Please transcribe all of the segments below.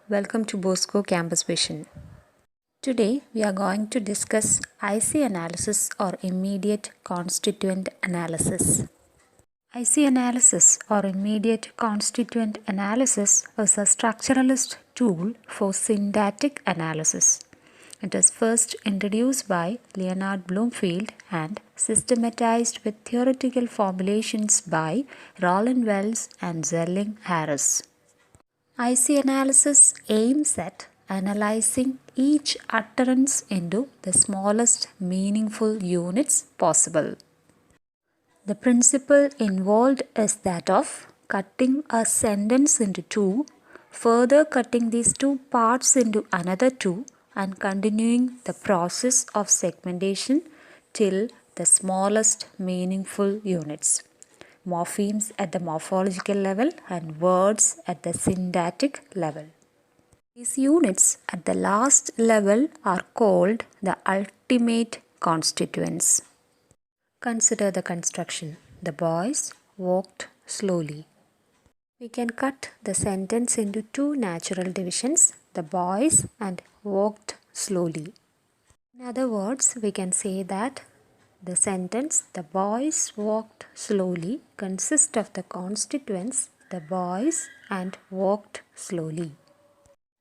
Welcome to Bosco Campus Vision. Today we are going to discuss IC analysis or immediate constituent analysis. IC analysis or immediate constituent analysis is a structuralist tool for syntactic analysis. It was first introduced by Leonard Bloomfield and systematized with theoretical formulations by Roland Wells and Zerling Harris. IC analysis aims at analyzing each utterance into the smallest meaningful units possible. The principle involved is that of cutting a sentence into two, further cutting these two parts into another two, and continuing the process of segmentation till the smallest meaningful units. Morphemes at the morphological level and words at the syntactic level. These units at the last level are called the ultimate constituents. Consider the construction. The boys walked slowly. We can cut the sentence into two natural divisions, the boys and walked slowly. In other words, we can say that the sentence, the boys walked slowly, consists of the constituents, the boys and walked slowly.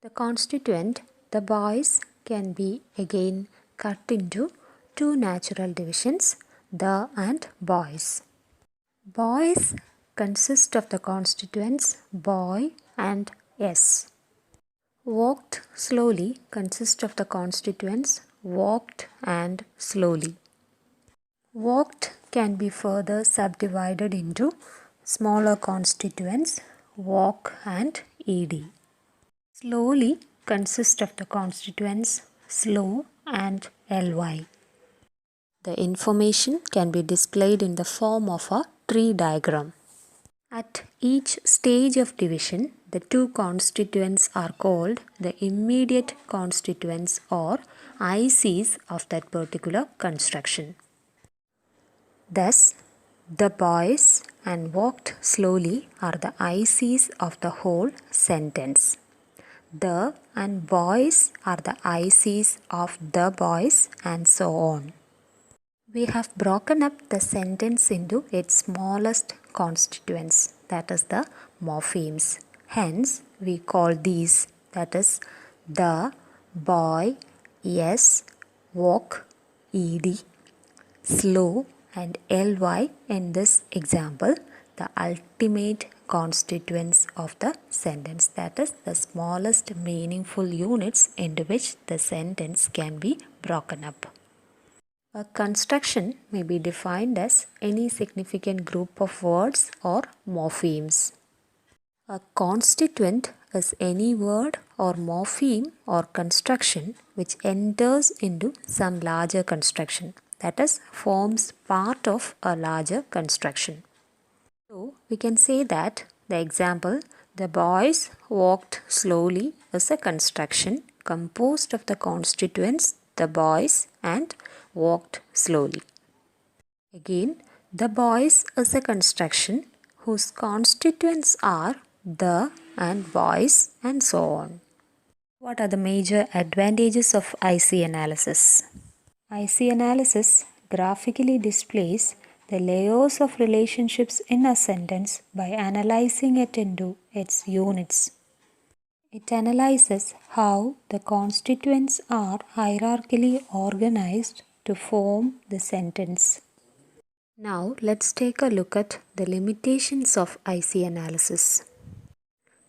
The constituent, the boys, can be again cut into two natural divisions, the and boys. Boys consist of the constituents boy and s. Walked slowly consist of the constituents walked and slowly. Walked can be further subdivided into smaller constituents walk and ed. Slowly consists of the constituents slow and ly. The information can be displayed in the form of a tree diagram. At each stage of division, the two constituents are called the immediate constituents or ICs of that particular construction. Thus, the boys and walked slowly are the ICs of the whole sentence. The and boys are the ICs of the boys and so on. We have broken up the sentence into its smallest constituents, that is the morphemes. Hence, we call these, that is the, boy, yes, walk, ed, slow and ly in this example the ultimate constituents of the sentence, that is the smallest meaningful units into which the sentence can be broken up. A construction may be defined as any significant group of words or morphemes. A constituent is any word or morpheme or construction which enters into some larger construction, that is, forms part of a larger construction. So, we can say that the example, the boys walked slowly, is a construction composed of the constituents, the boys and walked slowly. Again, the boys is a construction whose constituents are the and boys and so on. What are the major advantages of IC analysis? IC analysis graphically displays the layers of relationships in a sentence by analyzing it into its units. It analyzes how the constituents are hierarchically organized to form the sentence. Now let's take a look at the limitations of IC analysis.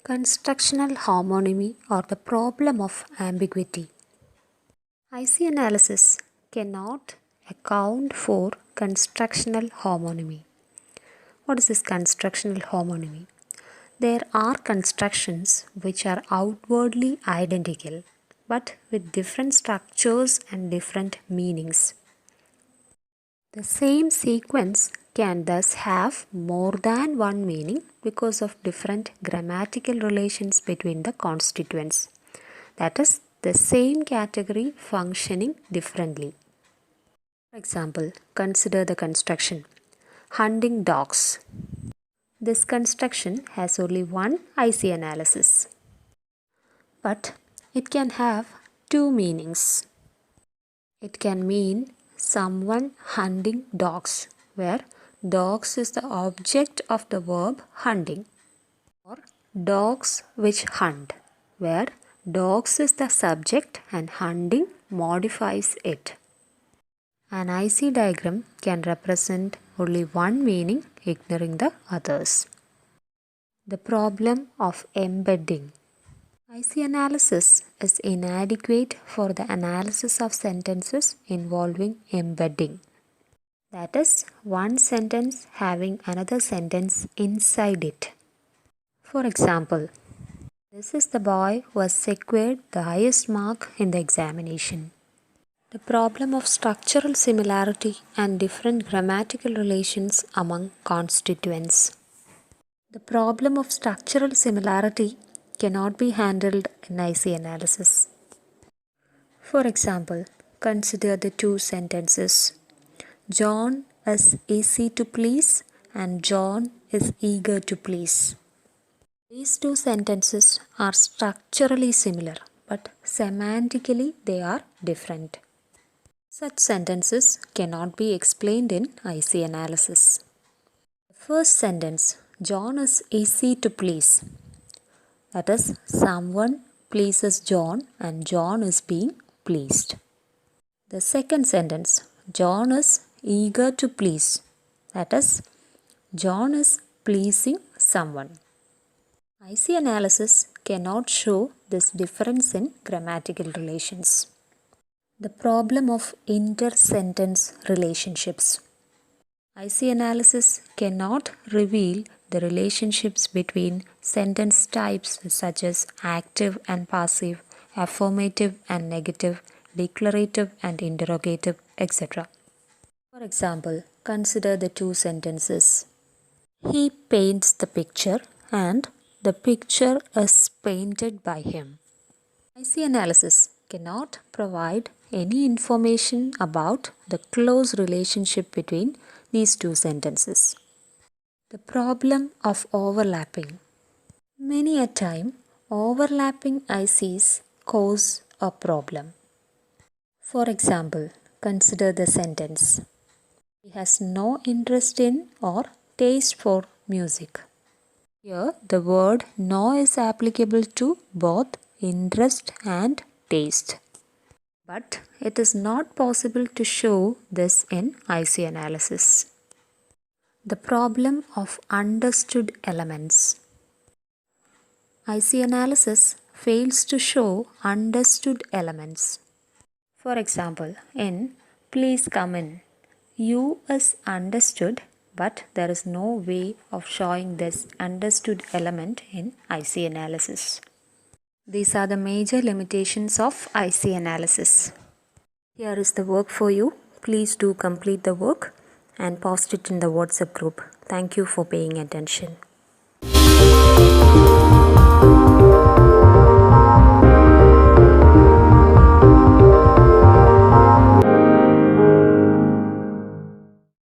Constructional homonymy or the problem of ambiguity. IC analysis cannot account for constructional homonymy. What is this constructional homonymy? There are constructions which are outwardly identical but with different structures and different meanings. The same sequence can thus have more than one meaning because of different grammatical relations between the constituents. That is, the same category functioning differently. For example, consider the construction hunting dogs. This construction has only one IC analysis. but it can have two meanings. It can mean someone hunting dogs, where dogs is the object of the verb hunting, or dogs which hunt, where dogs is the subject and hunting modifies it. An IC diagram can represent only one meaning, ignoring the others. The problem of embedding. IC analysis is inadequate for the analysis of sentences involving embedding. That is, one sentence having another sentence inside it. For example, this is the boy who has secured the highest mark in the examination. The problem of structural similarity and different grammatical relations among constituents. The problem of structural similarity cannot be handled in IC analysis. For example, consider the two sentences. John is easy to please and John is eager to please. These two sentences are structurally similar, but semantically they are different. Such sentences cannot be explained in IC analysis. The first sentence, John is easy to please. That is, someone pleases John and John is being pleased. The second sentence, John is eager to please. That is, John is pleasing someone. IC analysis cannot show this difference in grammatical relations. The problem of inter-sentence relationships. IC analysis cannot reveal the relationships between sentence types such as active and passive, affirmative and negative, declarative and interrogative, etc. For example, consider the two sentences. He paints the picture and the picture is painted by him. IC analysis cannot provide any information about the close relationship between these two sentences. The problem of overlapping. Many a time, overlapping ICs cause a problem. For example, consider the sentence. He has no interest in or taste for music. Here, the word no is applicable to both interest and taste. But it is not possible to show this in IC analysis. The problem of understood elements. IC analysis fails to show understood elements. For example, in please come in, you is understood, but there is no way of showing this understood element in IC analysis. These are the major limitations of IC analysis. Here is the work for you. Please do complete the work and post it in the WhatsApp group. Thank you for paying attention.